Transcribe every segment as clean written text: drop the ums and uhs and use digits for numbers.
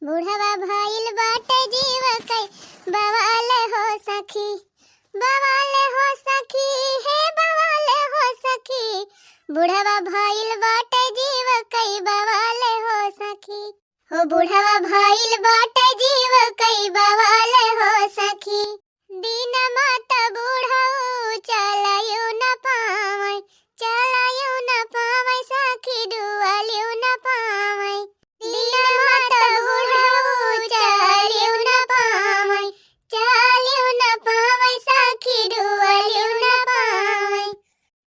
बुढ़वा भइल बाटे जीव कई बवाल हो सखी, बवाल हो सखी, हे बवाल हो सखी। बुढ़वा भइल बाटे जीव कई बवाल हो सखी, हो बुढ़वा भइल बाटे जीव कई बवाल हो सखी। दिन मत बुढ़ऊ चलायु न पावै, चलायु न पावै सखी, डुअलियु न पावै। दिन मत बुढ़ऊ चलियु न पावै, चलियु न पावै सखी, डुअलियु न पावै।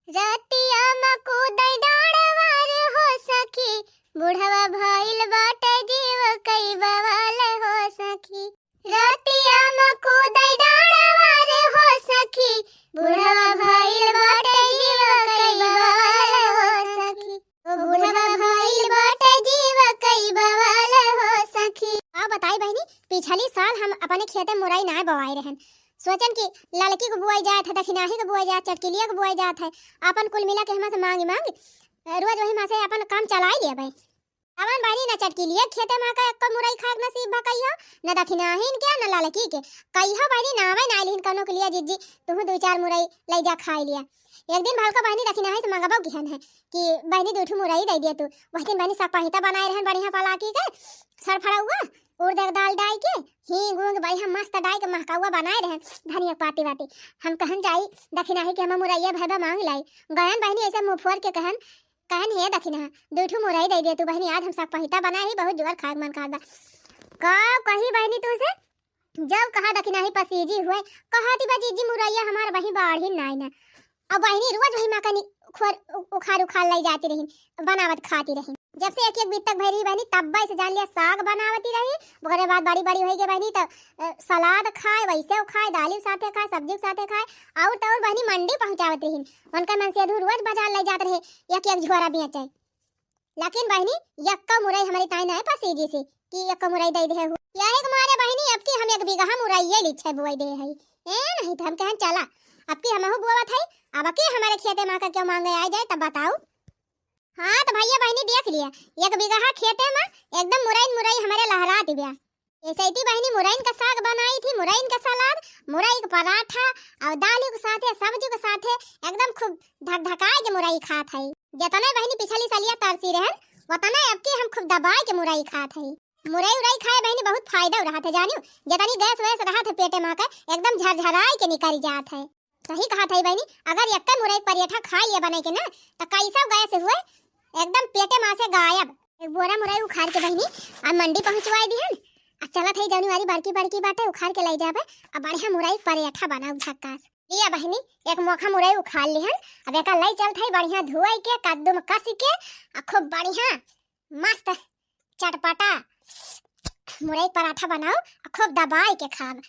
रतिया में कूदै डाँड़वर हो सखी, बुढ़वा भइल बाटे जीव कई बवाल हो सखी। रतिया में कूदै डाँड़वर हो सखी, बुढ़वा भइल बाटे जीव कई बवाल हो सखी, ओ बुढ़वा भइल बाटे जीव कई बवाल हो सखी। आ बताई बहनी, पिछली साल हम अपने खेते मुरई ना बोआई रहन। सोचन कि लड़की को बुआई जात है, दखिनाही को बुआई जात, चटकिलिया को बुआई जात है। अपन कुल मिला के हम से मांगी रोज वही मासे अपन काम चलाई ले भाई। अवन बानी न चटकिलिया खेते में का एको मुरई खाक नसीब भकइयो, न दखिनाहीन के न लड़की के कहियो बानी नावे नाइलिन कनो के लिए जिज्जी तुहु दो चार मुरई ले जा खाई लिया। एक दिन भलका बहनी दखिनाही से मंगबो गिहन है कि बहनी दूठू मुरई दे दिया तू। वही दिन बहनी सपाहिता बनाए रहन बढ़िया पलाकी के सरफड़ा हुआ उड़द दाल डाल के हींग उंग बढ़िया मस्त डाल के महकावा बनाए रहन धनिया पाती वाती। हम कहन जाई दखिनाही के हम मुरैया भैबा मांग लाई गयन बहनी ऐसे मुंह फोड़ के कहन हे दखिना दूठू मुरई दे दे तू बहनी, आज हम सपाहिता बनाए ही बहुत जोर खाग मन खादा। का कही बहनी तू से जब कहा दखिनाही पसीजी हुए कहती बा जीजी मुरैया हमार वही बाढ़ी नाई ना। अब बहनी रोज वही माँ कनी उखाड़ उखाड़ लाई जाती रही बनावत खाती रही। जब से एक एक बीत तक भरी बहनी तब से जान लिया साग बनावती रही। ओकरे बाद बड़ी बड़ी होई के बहनी तो सलाद खाए, वैसे खाए, दाली साथे खाए, सब्जी साथे खाए और तो और बहनी मंडी पहुंचावत रही। उनका मन से अधूर रोज बाजार ले जाते रहे एक एक झोरा बेचे। लेकिन बहनी यक्का मुरई हमारी ताई ना पसीजी से कि यक्का मुरई दे दे यही मारे बहनी अब की हम एक बीघा मुरई लीछे बुआई दे है नहीं तो हम कहन चला अब की हमहु बुआवत है। अब की हमारे खेते में का क्यों मांगे आ जाए तब बताओ। हाँ तो भैया बहनी देख लिया एक बीघा खेते में एकदम मुरई हमारे लहरा दिया। ऐसे ही बहनी मुरई का साग बनाई थी, मुरई का सलाद, मुरई का पराठा और दाली के साथे सब्जी के साथे एकदम खूब धकधकाए के मुरई खात है। जितने बहनी पिछली सालिया तरसी रहन उतने अब की हम खूब दबाए के मुरई खात है। मुरई उरई खाए बहनी बहुत फायदा रहा था जानियो, जितनी गैस वैस रहा था पेटे में का एकदम झरझराए के निकल जात है। सही कहा था बहनी, अगर एक मुरई पराठा खा लिया बने के ना तो कैसा गैस हुए एकदम पेटे में से गायब। एक बोरा मुरई उखाड़ के बहनी अब मंडी पहुंचवाई दी हन। अब चला था जानुआरी बड़की बड़की बाटे उखाड़ के ले जाबे। अब बढ़िया मुरई पराठा बनाऊ झक्कास लिया बहनी एक मोखा मुरई उखाड़ लिहन। अब एक लई चल थाई बढ़िया धोई के कद्दू में कस के खूब बढ़िया मस्त चटपटा मुरई पराठा बनाओ खूब दबाई के खाब।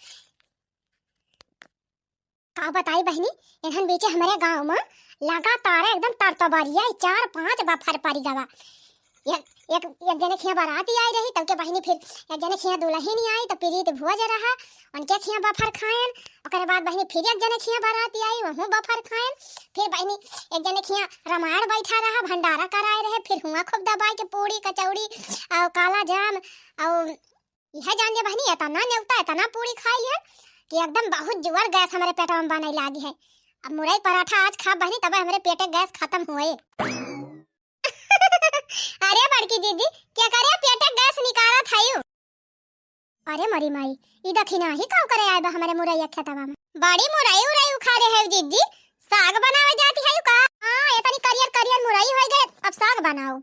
का बताई बहनी इहन बीचे हमारे गांव में लगातार एकदम तरतबरिया 4-5 बफर पड़ी गवा। एक जने खिया बाराती आई रही तब के बहनी फिर एक जने खिया दुल्हन आई तो प्रीत भोज रहा उनके खिया बफर खाएन। ओकरे बाद बहनी फिर एक जने खिया बाराती आई वहु बफर खाएन। फिर बहनी एक जने खिया रामायण बैठा रहा भंडारा कराए रहे। फिर हुआ खूब दबाई के पूड़ी कचौड़ी और काला जाम और यह जान जे बहनी इतना नेवता इतना पूड़ी खाई है कि एकदम बहुत जोर गैस हमारे पेट में बने लागी है। अब मुरई पराठा आज खा बहनी तब हमारे पेटे गैस खत्म हुए। अरे बड़की दीदी क्या करे पेटे गैस निकाला थायू। अरे मरी माई ई दखिना ही काम करे आए बा हमारे मुरई खेतवा में बड़ी मुरई उरई उखाड़े है जीजी साग बनावे जाती है का। हां इतनी करियर मुरई हो गए अब साग बनाओ।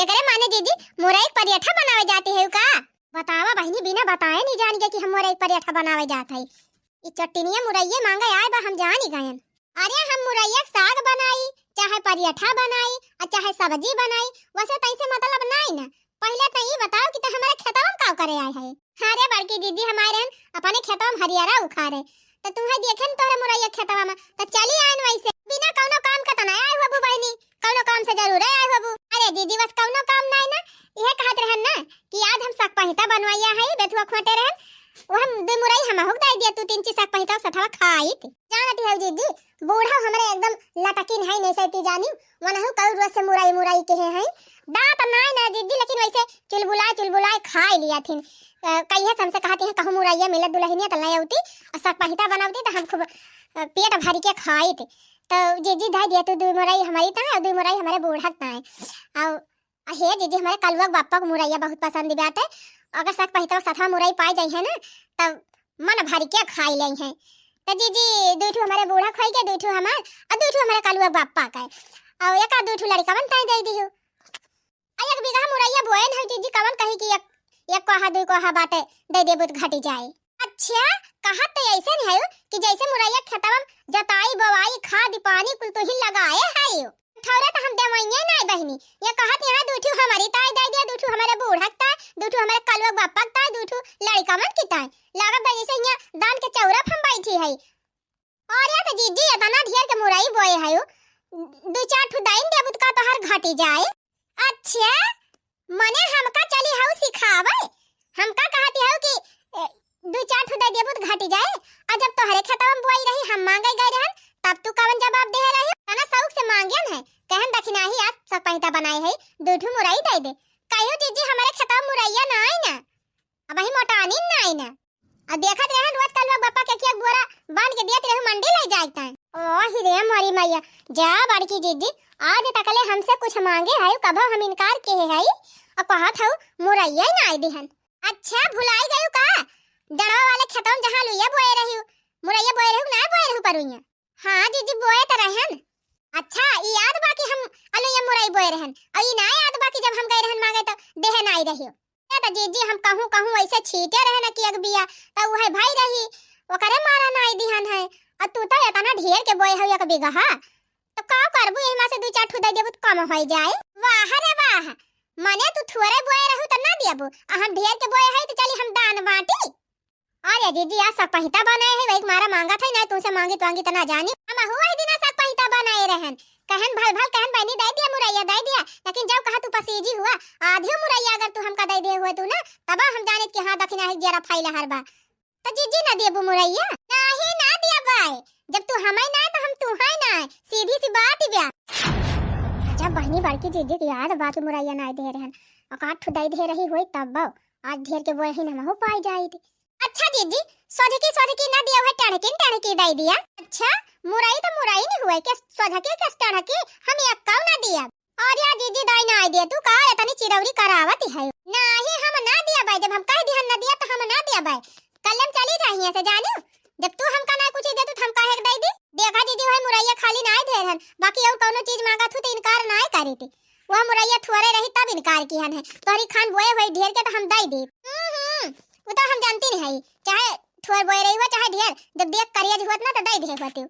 ये करे माने जीजी मुरई पराठा बनावे जाती है का। बतावा बहनी बिना बताए नहीं जान के कि हम मुरई पराठा बनावे जात है। ई चटनिया मुरैया मांगे आए बा हम जान ही गयन। अरे हम मुरैया साग बनाई चाहे पराठा बनाई और चाहे सब्जी बनाई वैसे तैसे मतलब नहीं ना। पहले तो ये बताओ कि हमारे खेतवा में का करे आए है। अरे बड़की दीदी हमारे अपने खेतवा में हरियारा उखाड़े तो तुम्हें देखन तोरे मुरैया खेतवा में तो चली आन वैसे बिना कौनो काम का तना आए हो बहनी कौनो काम से जरूर आए हो। अरे दीदी बस कौनो काम नहीं ना यह कहत रहन ना कि आज हम सपाहिता बनवाया है बेथुआ खोटे रहन वो हम दे मुरई हम हुक दे दिया तू 3 चीज सपाहिता सठवा खाई थी जानती है जीजी बूढ़ा हमरे एकदम लटकिन है नहीं से देती जानी वनहु कऊ रोज से मुराई मुराई के हैं दांत नाय ना जीजी लेकिन वैसे चुलबुलाए खा लिया थीन कहिए हमसे कहती हैं कहूं मुराइया मिलत दुल्हनिया तल नहीं आउती और सब पहिता बनावती तो हम खूब पेट भर के खाई थे तो जीजी धा दिया तू 2 मुराई हमारी ता है और 2 मुराई हमारे बूढ़ा ता है और हे जीजी हमारे कलवा बापा को मुराइया बहुत पसंद बात है अगर सब पहिता साथा मुराई पाई जाई है ना तब मन भर के खाई लई है तो जीजी 2 ठो हमारे बूढ़ा खाई के 2 ठो हमार और 2 ठो हमारे कलवा बापा का और एक 2 ठो लड़का मन ताई दे दियो आ 1 बीघा मुराइया बोए न जीजी कवन कही कि एक कोहा 2 कोहा बाटे दे देबो तो घटी जाए। अच्छा कहा तो ऐसे नहीं है कि जैसे मुरैया खेतवा जताई बवाई खाद पानी कुल तो ही लगाए है थोड़े तो हम देवइए नहीं बहनी ये कहत यहाँ 2 ठो हमारी ताई दे दिया 2 ठो हमारे बूढ़ा ताई 2 ठो हमारे कलवा बापा ताई 2 ठो लड़का मन की ताई लागत जैसे यहाँ दान के चौरा हम बैठी है और या तो जीजी इतना ढेर के मुरई बोए है 2-4 ठो दाइन देबुत का तो हर घटी जाए। अच्छा मने हमका चली हाउ सिखावे हमका कहती है कि 2-4 ठो दे देबुत घटी जाए और जब तोहरे खेतवा में बोई रही हम मांगे गए रहन तब तू कवन जवाब दे रही तना शौक से मांगियन है कहन दखिना ही आज सब पहिता बनाए है 2 ठो मुरई दे दे कहियो जीजी हमारे खेतवा में मुरैया ना आई ना अब ही मोटानी ना आई ना और देखत रहन रोज कलवा बापा के एक बोरा बांध के देत रहे मंडी ले जाता है ओ ही रे मोरी मैया जा बड़की जीजी आज तकले हमसे कुछ मांगे है कबो हम इनकार के है और कहत हूं मुरैया ना आई दिहन। अच्छा भुलाई गयो का डड़वा वाले खेतों जहां लुइया बोए रही मुरैया बोए रही ना बोए रही परुइया हां जीजी बोए त रहन। अच्छा ई याद बाकी हम अलुइया मुरई बोए रहन और ई ना याद बाकी जब हम गए रहन मांगे तो देह ना आई रही तो जीजी हम कहूं ऐसे छीटे रहे ना कि एक बिया तो वह भाई रही ओकरे मारा ना आई दिहन है और तू तो इतना ढेर के बोए हो 1 बीघा तो का करबू एमा से 2-4 ठो दे देबू तो कम हो जाए। वाह रे वाह माने तू थोड़े बोए रहू त ना देबू हम ढेर के बोए है तो चली हम दान बांटी अरे दीदी आज सब पहिता बनाए है वही मारा मांगा था ना तुमसे मांगी तो ना जानी हम हुआ दिन सब पहिता बनाए रहन कहन भल कहन बहनी दे दिया मुरैया दे दिया लेकिन जब कहा तू पसीजी हुआ आधी मुरैया अगर तू हमका दे दे हुए तू ना तब हम जाने कि हां दखिना है जरा फाइल हरबा तो जीजी ना देबू मुरैया नाही ना दिया भाई जब तू हमें ना तो हम तू है ना सीधी सी बात ही ब्या जब बहनी बड़की जीजी की याद बात मुरैया ना दे रहन और काट ठुदाई दे रही होई तब आज ढेर के बोए ही ना हो पाई जाई थी। अच्छा जीजी सोझकी ना दिया है टणकी दे दिया। अच्छा मुरई तो मुरई नहीं हुआ के सोझकी के टणकी हम एक ना दिया और या जीजी दाई ना आई दिया तू का इतनी चिरौरी करावती है नहीं हम ना दिया भाई जब हम कह दिया ना दिया तो हम ना दिया भाई कलम चली जाइए से जानो जब तू हमका ना कुछ दे तो हम काहे दे दी देखा जीजी भाई मुरैया खाली ना दे रहन बाकी और कोनो चीज मांगा थू तो इनकार ना करी थी वह मुरैया थोड़े रही तब इनकार किहन है तोहरी खान बोए भाई ढेर के तो हम दे दी वो तो हम जानती नहीं है चाहे थोड़ बोए रही हो चाहे ढेर जब देख करिया जी होत ना तो दे दे होती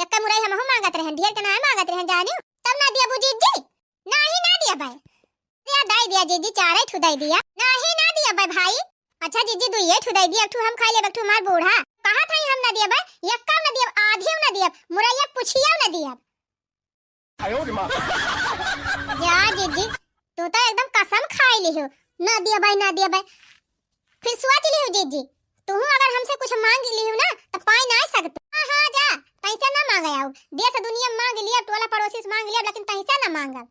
एक का मुरई हम मांगत रहन ढेर के ना मांगत रहन जानियो तब ना दिया बुजी जी नहीं ना दिया भाई या दे दिया जीजी 4 ठु दे दिया नहीं ना दिया भाई। अच्छा जीजी 2 ठु दे दिया ठु हम खाई ले ठु मार बूढ़ा कहा था हम ना दिया भाई एक का ना दिया आधी ना दिया मुरैया पुछिया ना दिया आयो रे मां या जीजी तू तो एकदम कसम खाई ली हो ना दिया भाई फिर सोच ली हो जीजी तू अगर हमसे कुछ मांग ली हो ना तो पाई ना सकते हां जा पैसा ना मांगे आओ देश दुनिया मांग लिया टोला पड़ोसी से मांग लिया लेकिन पैसा ना मांगा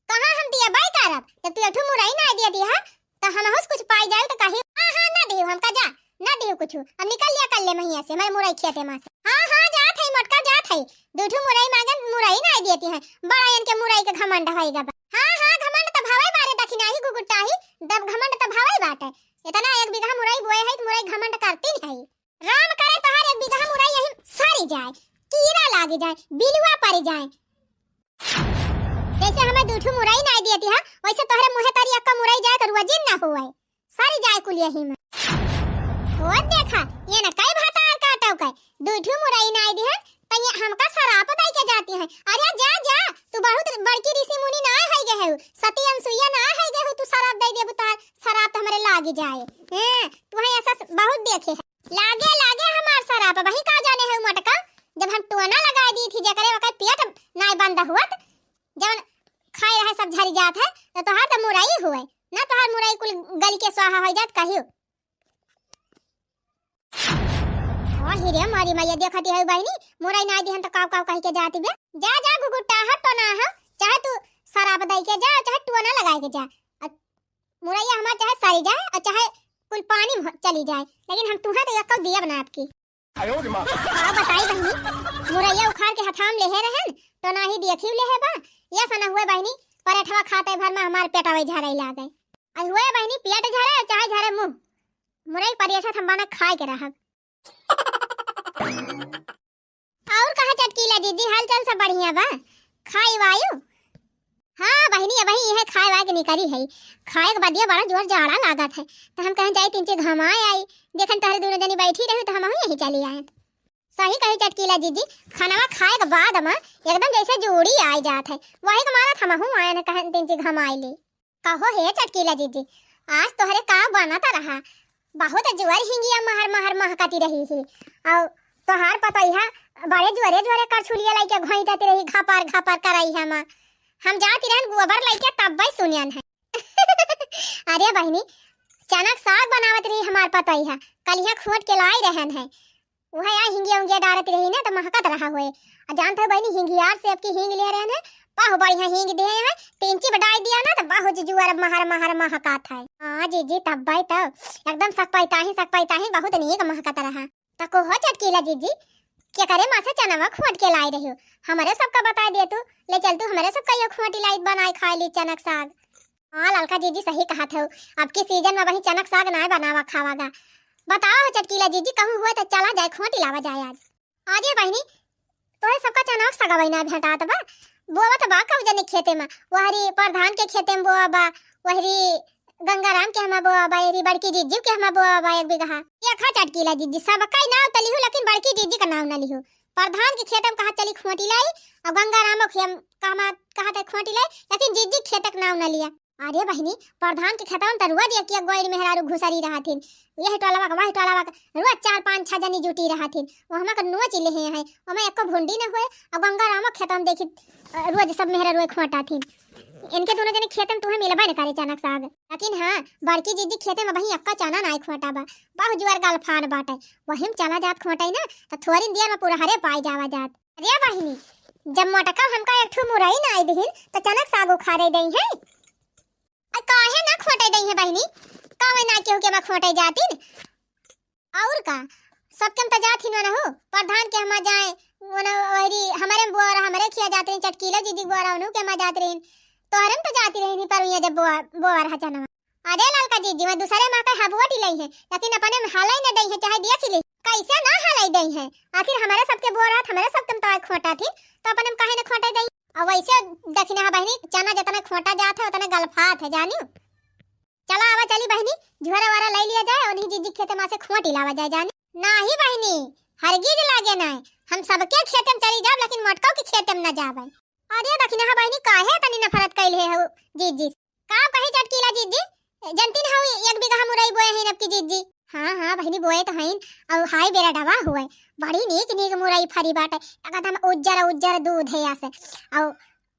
कहां हम दिया भाई करब जब तू अठू मुरई ना दिया दिया तो हम होस कुछ पाई जाए तो कही हां ना दियो हमका जा ना दियो कुछ अब निकल लिया कल ले महिया से मैं मुरई खेते मां से हां जा थई मटका जा थई दूठू मुरई मांगन मुरई ना देती है बड़ा इनके मुरई के घमंड होएगा हां घमंड तो भावे मारे दखिना ही गुगुटा ही दब घमंड तो भावे बाटे इतना 1 बीघा मुरई बोए है तो मुरई घमंड करती नहीं राम करे तो हर 1 बीघा मुरई यही सारी जाए कीड़ा लाग जाए बिलुआ पड़ जाए जैसे हमें दूठू मुरई ना देती है वैसे तोहरे मुहे तारी अक्का मुरई जाए तो वजन ना होए सारी जाए कुल यही में हो देखा ये ना कई भाता काटो कई दूठू मुरई ना दी है तो ये हमका शराब दाई के जाती है अरे जा तू बहुत बड़की ऋषि मुनि ना है गे है सती अनसुईया ना है गे तू शराब दे दे बता शराब तो हमारे लाग जाए हैं तू है ऐसा बहुत देखे है लागे हमार शराब वही का जाने है मटका जब हम टोना लगा दी थी जकरे ओकर पेट ना बंद हुआ जब खाए रहे सब झरी जात है तो तोहार तो मुरई हुए ना तोहार मुरई कुल गल के स्वाहा हो जात कहियो हां हिरे मारी मैया देखती है बहनी मुरई ना दिहन त काव काव कह के जाती बे जा जा गुगुटा हट तो ना ह चाहे तू शराब दई के जा चाहे टुआ ना लगाए के जा मुरैया हमार चाहे सारी जाए और चाहे कुल पानी में चली जाए लेकिन हम तुम्हें तो एक दिया बना आपकी 哎呦我的妈！ का बताई बहनी मुरैया उखाड़ के हथाम ले रहन तो ना ही देखी ले है बा ये सना हुए बहनी पराठवा खाते भर में हमार पेटवा झरे लागे आई हुए बहनी पेट झरे चाहे झरे मुंह मुरई परेठा हम बना खाए के रहब और कहा चटकीला दीदी हाल चाल सब बढ़िया बा खाई वायु हाँ बहनी अब यह खाए वाए के निकली है खाए के बाद ये बड़ा जोर जाड़ा लागत है तो हम कहीं जाए तीन चीज घमाए आई देखन तहरे दोनों जनी बैठी रही तो हम यही चली आए सही कही चटकीला दीदी खाना खाए के बाद हम एकदम जैसे जोड़ी आ जात है वही के मारा हम आए न कहीं तीन चीज घमाए ले कहो हे चटकीला दीदी आज तोहरे का बनाता रहा बहुत जुआर हिंगिया महर महर महकती रही थी और तोहार पता है बड़े जुआरे जुआरे करछुलिया लाई के घोईटाती रही घापार कराई हम जाती रहन गोबर लइके तब भाई सुनियन है अरे बहनी चनक साग बनावत रही हमार पता है कल यहाँ खोट के लाई रहन है वह यहाँ हिंगिया उंगिया डालत रही ना तो महकत रहा हुए और जानते हो बहनी हिंगियार से आपकी हिंग ले रहन है बाहु बढ़िया हिंग दे है तीन ची बढ़ाई दिया ना तो बाहु जुआर महर महर महकात है हाँ जी तब भाई तब एकदम सकपाईता ही बहुत नीक महकत रहा तो को हो चटकीला जी क्या करे मासा चना खोट के लाई रही हो हमारे सबका बता दे तू ले चल तू हमारे सब कहियो खोटी लाई बनाए खाए ली चनक साग हाँ ललका जी सही कहा था अब की सीजन में वही चनक साग ना बनावा खावागा बताओ चटकीला जी कहूँ हुआ तो चला जाए खोटी लावा जाए आज आजे बहनी तो सबका चनक सगवई ना भेटात बा बोवा तो बा कब जने खेते में वहरी प्रधान के खेते में बोवा बा वहरी गंगाराम के हमा बोआ बा एरी बड़की जीजी के हमा बोआ बा एक बिगहा ये खा चटकीला जीजी सब कई नाव तली हो लेकिन बड़की जीजी का नाम न लिहो प्रधान के खेत में कहा चली खोटी लाई और गंगाराम के कहा था खोटी लाई लेकिन जीजी खेतक नाम न लिया अरे बहनी प्रधान के खेत में तरुआ दिया कि गोइल मेहरारू घुसरी रहा थी यही टोलावा का वही टोलावा का रोज 4-5-6 जनी जुटी रहा थी वो हमा का नुआ चिले हैं और मैं एको भुंडी न हुए और गंगाराम खेत में देखी रोज सब मेहरारू खोटा थी इनके दोनों जने खेत में तुम्हें मिलबा न करे चनक साग लेकिन हाँ बड़की जीजी खेते में वही अक्का चना नाई खोटा बा बाहु जुआर गाल फाड़ बाटे वही में चला जात खोटाई ना तो थोड़ी देर में पूरा हरे पाई जावा जात अरे बहिनी जब मोटका हमका एक ठो मुरई ना आई दिहिन तो चनक साग उखाड़े दई है काहे ना खोटे दई है बहिनी कावे ना केहू के मैं खोटे जाती और का सब कम त जात ही न हो प्रधान के हम जाए वही हमारे बुआरा हमारे खिया जाते हैं चटकीला दीदी बुआरा उनु के मैं जात रही तोहरम तो जाती रही पर ये जब बुआर हा जना अरे ललका जीजी मैं दूसरे मां का हबुआटी लई है लेकिन अपने में हालाई न दई है चाहे देख ले कैसे ना हालाई दई है आखिर हमारे सबके बुआरा हमारे सब कम तो खोटा थी तो अपने में काहे न खोटा दई और वैसे दक्षिणा बहनी चना जितना खोटा जात है उतना गलफात है जानियो चला आवा चली बहनी झुरा वारा ले लिया जाए और जीजी खेते में से खोटी लावा जाए जानी नहीं बहनी हरगिज लागे ना हम सबके खेते में चली जाब लेकिन मटकाओ के खेते में न जाबे अरे दक्षिणा बहनी काहे तनी नफरत कैले है जीजी का कहे चटकीला जीजी जनती न हो एक बीघा मुरई बोए है नबकी जीजी हाँ बहनी बोए तो हईन और हाय बेरा डवा हुए बड़ी नीक मुरई फरी बाटे एकदम उज्जर दूध है यहाँ से और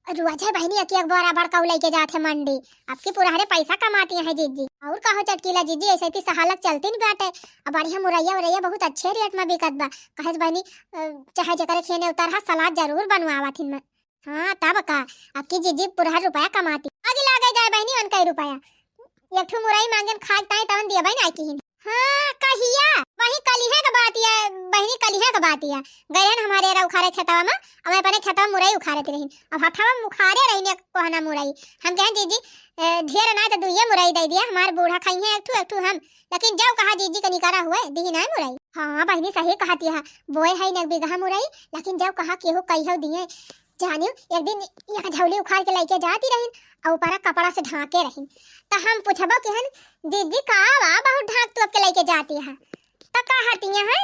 रुआजा बहनी एक बार बड़का लेके जाते मंडी आपकी पूरा हरे पैसा कमाती है जीजी और कहो चटकीला जीजी ऐसे ही सहालत चलती नहीं बाटे अब बढ़िया मुरैया बहुत अच्छे रेट में बिकत बा कहे बहनी चाहे जकर खेने उतर सलाद जरूर बनवावा थी मैं हाँ तब का आपकी जीजी पूरा रुपया कमाती आगे लागे जाए बहनी उनका रुपया एक ठो मुरई मांगन खाए तवन दिया बहन आई की हाँ कहिया वही कलिहे का बात है बहनी कलिहे का बात है गयन हमारे रा उखारे खेतवा में अब मैं अपने खेतवा मुरई उखारत रही अब हथवा मुखारे रही ने कोहना मुरई हम कहें जीजी ढेर ना तो दुइये मुरई दे दिया हमारे बूढ़ा खाई है एक ठू हम लेकिन जब कहा जीजी का निकारा हुए दी ना मुरई हाँ बहनी सही कहती है बोए है न बिगहा मुरई लेकिन जब कहा केहू कहियो दिए जानियो एक दिन यहाँ झौली उखाड़ के लेके जाती रही और ऊपर कपड़ा से ढाके रही तो हम पूछबो कि हन दीदी का बा बहुत ढाक तो के लेके जाती है तो का हटिया है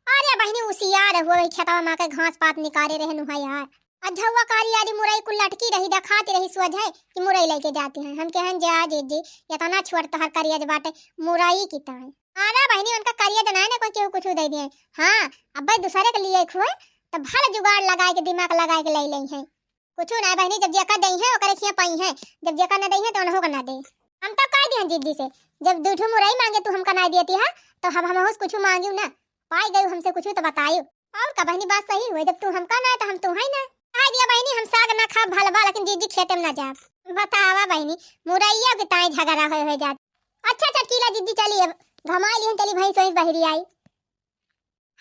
अरे बहनी उसियार हुए खेतवा मां के घास पात निकाले रहनु है यार अझवा कारी यारी मुरई को लटकी रही दिखाती रही सोझ है कि मुरई लेके जाती है हम कहन जा दीदी इतना छोड़ तहर करिया बाटे मुरई की ता है अरे बहनी उनका करिया जना ना कोई केहू कुछ दे दिए हां अब भाई दूसरे के लिए खुए तो भल जुगाड़ लगाए के दिमाग लगाए के ले लई है कुछ ना बहनी जब जेका दई है ओकरे खिया पाई है जब जेका न दई है तो उनहो का ना दे हम तो कह दिहन दीदी से जब दूठो मुरई मांगे तू हमका ना देती है तो हम कुछ मांगियो ना पाई गई हमसे कुछ तो बताइयो। और का बहनी बात सही हुई, जब तू हमका ना तो हम तू है ना। कह दिया बहनी हम साग ना खा भलवा, लेकिन जीजी खेते में ना जा। बतावा बहनी मुरैया के ताई झगड़ा हो जात। अच्छा चटकीला जीजी चली अब घमा लिहन, चली भाई सोई बहरी आई।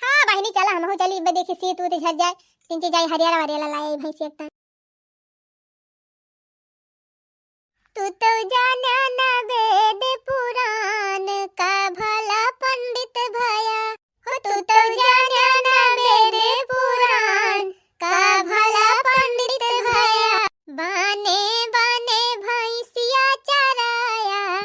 हाँ बहनी चला हम हो चली देखी सीत उत झड़ जाए, तीन चीज जाई हरियारा वरियाला लाए भैंसी एक। तू तो जाना ना वेद पुराण का भला पंडित भया हो, तू तो जाना ना वेद पुराण का भला पंडित भया। बाने बाने भैंसिया चराया,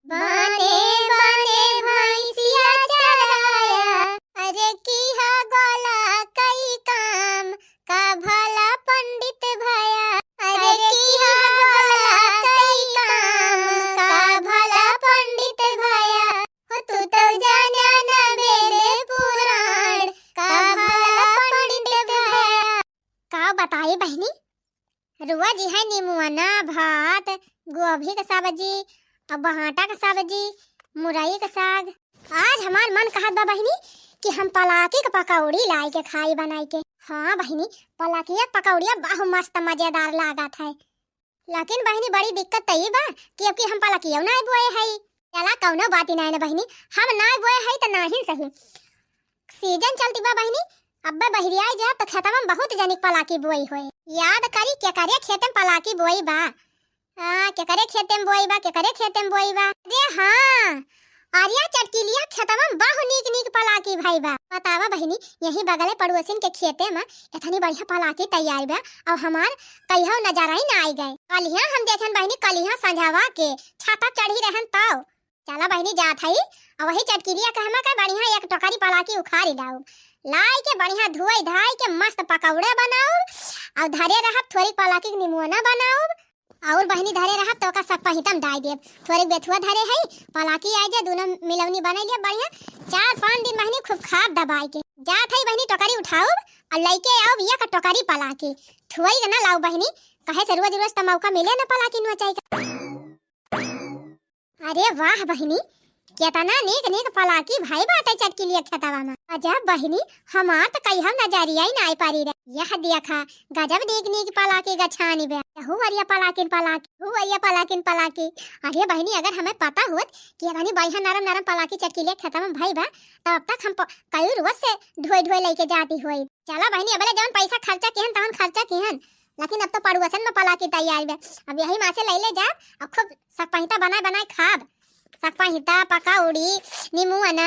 बाने बाने भैंसिया चराया। अरे किहा गोला कई काम का भला पंडित भया। अरे किहा गोला कई काम का भला पंडित भया हो, तू तो जाना ना वेद पुराण का भला पंडित भया। का बताई बहनी रुआ जी है नीमुआना भात, गोभी का सब्जी और बहाटा का सब्जी, मुरई का साग। आज हमार मन कहत बा बहनी कि हम पलाकी के पकौड़ी लाई के खाई बनाई के। हाँ बहनी पलाकिया पकौड़िया बहु मस्त मजेदार लागत है, लेकिन बहनी बड़ी दिक्कत तई बा कि अब कि हम पलाकिया ना बोए है। चला कौनो बात नहीं ना बहनी, हम ना बोए है तो नहीं सही। सीजन चलती बा बहनी, अब्बे बहरिया जा तो खेत में बहुत जनिक पलाकी बोई होए। याद करी क्या करे खेत में पलाकी बोई बा। हां क्या करे खेत में बोई बा, क्या करे खेत में बोई बा। अरे हां आर्या चटकीलिया खेत में बहु नीक नीक पलाकी भाई बा। बतावा बहनी यही बगले पड़ोसिन के खेते में इतनी बढ़िया पलाकी तैयार बा और हमार कहियो नजर ही ना आई गए। कलिया हम देखन बहनी, कलिया संझावा के छाता चढ़ी रहन ताव। चला बहनी जात हई और वही चटकीलिया कहमा का बढ़िया एक टोकरी पलाकी उखाड़ी लाओ, लाई के बढ़िया धोई धाई के मस्त पकौड़े बनाओ और धरे रहा थोड़ी पलाकी निमुआना बनाओ और बहनी धरे रहा तो का सब पहितम डाल दे। थोड़ी बेथुआ धरे है पलाकी आ जा दोनों मिलवनी बना लिया बढ़िया। 4-5 दिन बहनी खूब खाद दबाई के जात है बहनी टोकरी उठाओ और लेके आओ बिया का टोकरी पलाकी थोड़ी ना लाओ बहनी, कहे से रोज रोज तो मौका मिले ना पलाकी नचाई का। अरे वाह बहनी केतना नीक नीक पलाकी भाई बाटे चटकीलिया खेतवा में। अजब बहनी हमार तो कई हम नजरिया ही ना पारी रे। यह देखा गजब नीक नीक पलाकी गछानी बे। हुआरिया पलाकिन पलाकी, हुआरिया पलाकिन पलाकी। अरे बहनी अगर हमें पता होत कि बहनी बढ़िया नरम नरम पलाकी चटकीलिया खेतवा में भाई बा तो अब तक हम कई रोज से ढोई ढोई लेके जाती होई। चला बहनी अबले जवन पैसा खर्चा किहन तहन खर्चा किहन, लेकिन अब तो पड़ुसन में पलाकी तैयार बे। अब यही मासे ले ले जा और खूब सकपहिता बनाए बनाए खाब। सकपहिता पकौड़ी नीमुआना।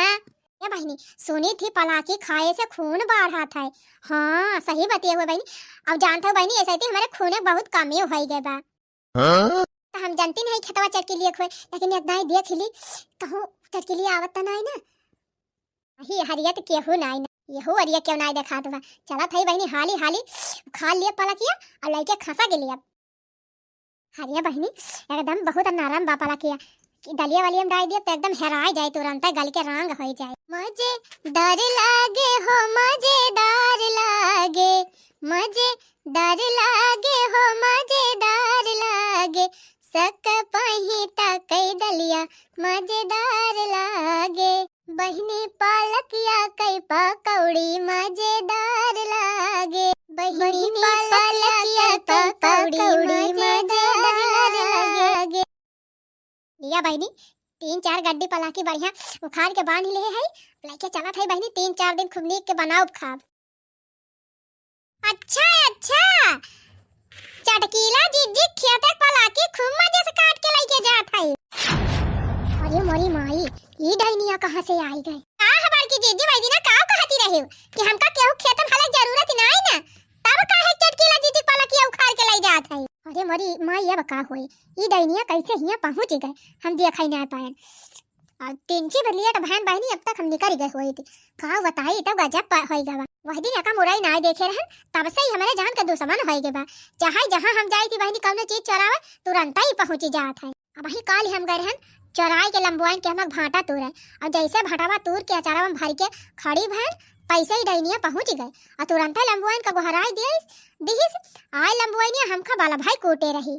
ये बहनी सुनी थी पलाकी खाए से खून बढ़ा था। हाँ सही बतिए हुए बहनी। अब जानते हो बहनी ऐसा थी हमारे खून बहुत कमी हो गए बा। तो हम जानती नहीं खेतवा चटकीलिया खोए, लेकिन एक दाई देख ली कहूँ चटकीलिया आवत तो नहीं ना ही हरियत केहू नहीं ना येहू अरिया क्यों नहीं देखा तो। चला थई बहनी हाली हाली खा लिए पलाकिया और लेके खसा के लिए। हरिया बहनी एकदम बहुत नरम बा पलाकिया कि दलिया वाली हम डाल दिया तो एकदम हेराई जाए, तुरंत गल के रंग हो जाए। मजेदार लागे हो मजेदार लागे, मजेदार लागे हो मजेदार लागे, सक पहिता कई दलिया मजेदार लागे। बहनी पालकिया कई पकौड़ी मजेदार लागे, बहनी पालकिया पकौड़ी मजेदार लागे। लिया बहनी 3-4 गड्डी पलाकी बढ़िया उखाड़ के बांध लिए है लेके चला था बहनी 3-4 दिन खूब नीक के बनाओ खाब। अच्छा अच्छा चटकीला जीजी खेते पलाकी खूब मजे से काट के लेके जात है। अरे मोरी माई ई डाइनिया कहां से आई गई। का हमार की जीजी भाई दिना का कहती रहे कि हमका केहू खेतन हाले जरूरत नहीं ना, तब काहे चटकीला जीजी पलाकी उखाड़ के ले जात है। अरे मोरी माई ये बका होई ई डाइनिया कैसे हिया पहुंच गए हम देखै ना पाए। और 3 बदलिया तो बहन बहनी अब तक हम निकल गए होई थी का बताई तब गजब होई गवा। वह दिन का मुरई ना देखे रहन तब से ही हमारे जान का दुश्मन होई गए बा। जहां जहां हम जाई थी बहनी कौनो चीज चरावे तुरंत ही पहुंची जात है। अब ही काल हम गए रहन चराई के लंबुआइन के हमक भाटा तोड़े और जैसे भाटावा तोड़ के अचारा में भर के खड़ी भैन पैसे ही डैनिया पहुंच गए और तुरंत लंबुआइन का गोहराई दिहिस आय लंबुआइनिया हमका बाला भाई कोटे रही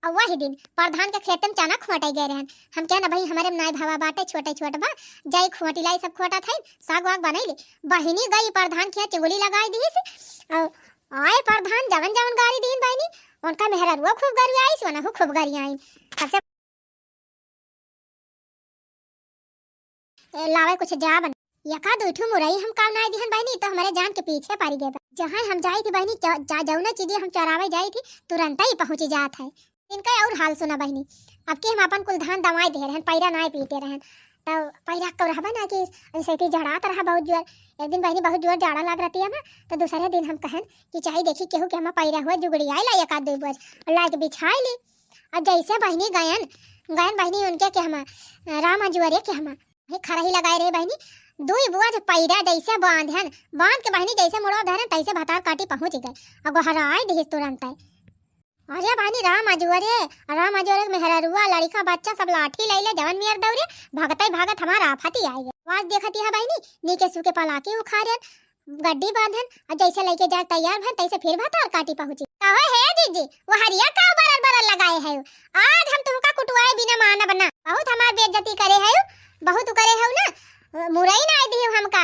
और वही दिन प्रधान के खेत में चना खोटाई गए रहन। हम क्या ना भाई हमारे नाय भावा बाटे छोटे छोटे बा जाई खोटी लाई सब खोटा था साग वाग बनाई ले बहिनी गई प्रधान के चुगली लगाई दी से और आए प्रधान जवन जवन गाड़ी दीन बहिनी उनका मेहररुआ खूब गाड़ी आई सोना हो खूब गाड़ी आई सबसे लावे कुछ जा बन यका दुठू मुरई हम काम नाई दिहन बहिनी तो हमारे जान के पीछे पारी गए जहां हम जाई थी बहिनी जौना चीजें हम चरावे जाई थी तुरंत ही पहुंची जात है। इनका और हाल सुना बहिनी अब के हम अपन कुल धान दवाई दे रहन पैरा नाई पीते रहन तो पैरा को रहबा ना कि ऐसे ही जड़ात रहा बहुत जोर। एक दिन बहिनी बहुत जोर जाड़ा लग रही है ना तो दूसरे दिन हम कहन कि चाहे देखी केहू के हम पैरा हुआ जुगड़ी आई ला एक आध दो बज ला के बिछाई ली। अब जैसे बहिनी गयन बहिनी उनके के हम राम अजुअरे के हम खरही लगाए रहे बहिनी दुई बुआ जो पैरा जैसे बांधन बांध के बहिनी जैसे मुड़ो धरन तैसे भतार काटी पहुंच गए और गोहराए दिस तुरंत है। अरे बहिनी राम अजुअरे मेहररुआ लड़का बच्चा सब लाठी ले ले जवन मियर दौरे भागते भागत हमारा आफती आई गए। आवाज देखती है बहिनी नीके सूखे पलाकी उखाड़न गड्डी बांधन और जैसे लेके जाए तैयार भन तैसे फिर भतार काटी पहुंची। कहो है जीजी वो हरिया का बरल लगाए है आज हम तुमका कुटवाए बिना माना बना बहुत हमार बेइज्जती करे है बहुत करे है ना मुरई ना दियो हमका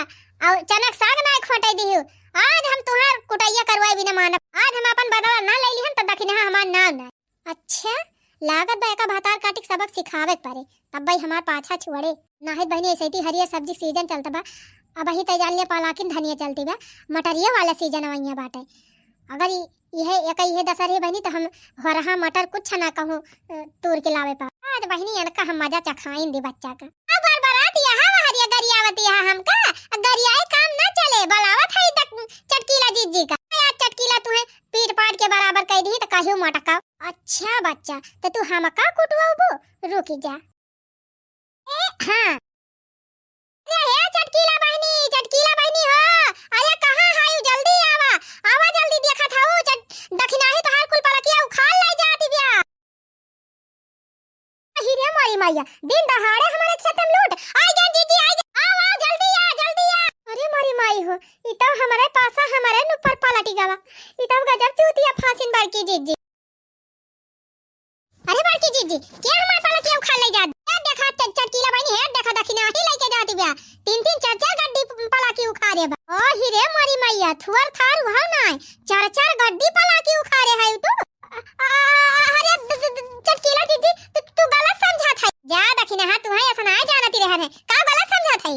और चनक साग ना खोटाई दियो आज हम तुहार कुटैया करवाए बिना मानब आज हम अपन बदला ना ले लिहन त दखिन हमार नाम ना। अच्छा लागत बा का भातार काटिक सबक सिखावे परे तब भाई हमार पाछा छुड़े नाहित बहनी ऐसे ही हरियर सब्जी सीजन चलता बा अब ही तैयार पालाकिन धनिया चलती बा मटरिया वाला सीजन वही बाटे अगर यह दशहरे बहनी तो हम हरहा मटर कुछ ना कहूँ तूर के लावे पा आज बहनी इनका हम मजा चखाइन दे बच्चा का अब बरात यहाँ हरिया गरियावती है हमका गरियाए काम ना चले बलावत है तक चटकीला जीजी का यार चटकीला तुम्हें पीट पाट के बराबर कह दी तो कहियो मटका। अच्छा बच्चा तो तू हमका कुटवाबो रुकी जा हां अरे चटकीला बहनी हो अरे कहां है जल्दी आवा जल्दी देखा था दखिना ही तोहार कुल पलकिया उखाड़ ले जाती बिया हिरे मारी मैया दिन दहाड़े हमारे खेत में लूट आई गए जीजी आई गए आवा जल्दी आ अरे मारी माई हो ई तो हमारे पासा हमारे ऊपर पलटी गवा ई तो गजब चूतिया फासिन बड़की जीजी अरे बड़की जीजी क्या हमारे पलकिया उखाड़ ले जा देखा चटकीला बहनी है देखा दखिना ही लेके जाती बिया तीन चार गड्डी पलाकी उखाड़े बा ओ हिरे मारी मैया थुर थार वहां ना चार गड्डी पलाकी उखाड़े है तू अरे चटकीला जीजी तू गलत समझा था जा दखिना हां तू है ऐसा ना जानती रहने का गलत समझा था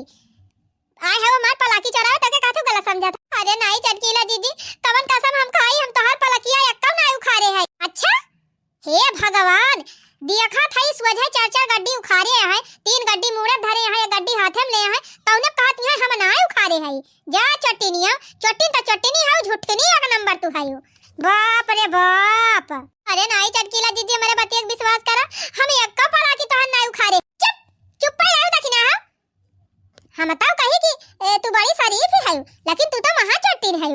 आय है वो मार पलाकी चरावे तके का तू गलत समझा था। अरे नहीं चटकीला जीजी कवन कसम हम खाई हम तोहार पलकिया एकदम ना उखाड़े है। अच्छा हे भगवान देखा था इस वजह चार गड्डी उखाड़े है तीन गड्डी मुड़े धरे है एक गड्डी हाथे में ले है तौने कहत है हम ना उखाड़े है जा चट्टिनिया चट्टिनी है झूठनी एक नंबर तू है बाप रे बाप। अरे नहीं चटकीला जीजी मेरे बतिया विश्वास करा हम एक का पलाकी तोहन ना उखाड़े चुप पे रहो दखिना हम बताओ कही कि तू बड़ी शरीफ है लेकिन तू तो महा चट्टिन है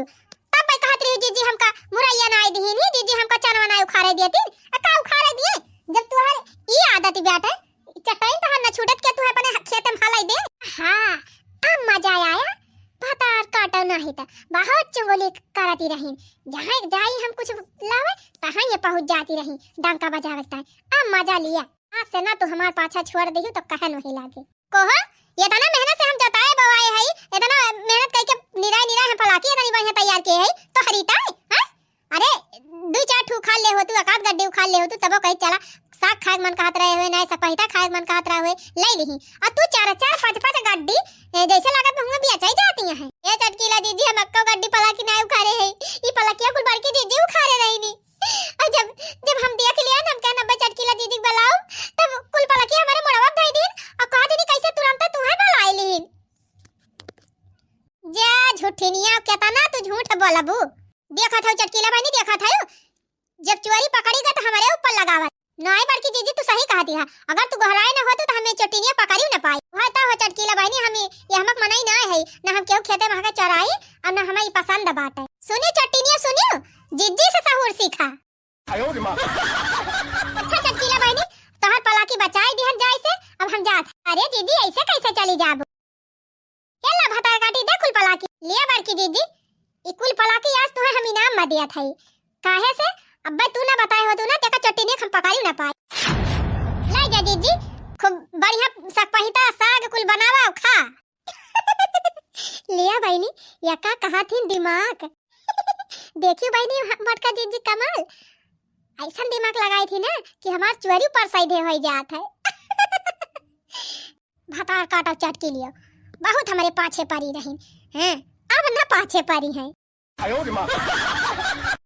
तब मैं कहत रही जीजी हमका मुरैया ना दी नहीं जीजी हमका चनवा ना उखाड़े दिए का उखाड़े दिए जब तुहार ई आदत बेटा चटाई तहन ना छूटत के तू अपने खेत में हालाई दे। हां अब मजा आया भातार काटो नहीं था बहुत चुगली करती रही जहां जाई हम कुछ लावे तहां ये पहुंच जाती रही डंका बजावता अब मजा लिया आज से ना तू हमार पाछा छोड़ देही तो कहन वही लागे कोह ये तना मेहनत से हम जताए बवाए है इतना मेहनत करके निराय हम पलाकी इतनी बढ़िया तैयार किए है तो हरीता है अरे दो चार ठू खा ले हो तू एकाध गड्डी उखाड़ ले हो तू तबो कहीं चला साग खाए मन कहत रहे हुए ना सपहिता खाए मन कहत रहे हुए ले लीही और तू चार पांच गड्डी जैसे लागत हम भी अच्छा जाती है। ये चटकीला दीदी हम अक्का गड्डी पलाकी ना उखाड़े है ई पलाकिया कुल बड़की दीदी उखाड़े रही नी और जब हम देख लिया हम कहना बे चटकीला दीदी बुलाओ तब कुल पलाकिया हमारे मुड़वा दे दिन और कह देनी कैसे तुरंत तुम्हें बुलाई लीन जा झूठनिया केतना तू झूठ बोलबू देखा था चटकीला बहनी देखा था जब चोरी पकड़ी गई तो हमारे ऊपर लगावत नहीं बड़की जीजी तू सही कहती है अगर तू गहराई न होती तो हमें चोटिनिया पकड़ी न पाई होता हो चटकीला बहनी हमें ये हमक मनाई ना है ना हम केहू खेते में चराई और ना हमें पसंद बाटे सुनी चोटिनिया सुनियो जीजी से सहूर सीखा अच्छा चटकीला बहनी तोहर पलाकी बचाई दिहन जाई से अब हम जात अरे जीजी ऐसे कैसे चली जाबो केला भतार काटी दे कुल पलाकी ले बड़की जीजी ई कुल पलाकी आज तुम्हें हम इनाम में दिया था काहे से अब्बा तू ना बताए हो तू ना तेका चट्टी ने हम पकाई ना पाए। लाई जा दीदी खूब बढ़िया सकपहिता साग कुल बनावा और खा। लिया बहनी या का कहा थी दिमाग। देखियो बहनी मटका दीदी कमाल ऐसा दिमाग लगाई थी ना कि हमार चुरी पर सही हो जात है। भातार काटा चट के लियो बहुत हमारे पाछे पड़ी रही हैं अब ना पाछे पड़ी हैं। 哎呦我的妈！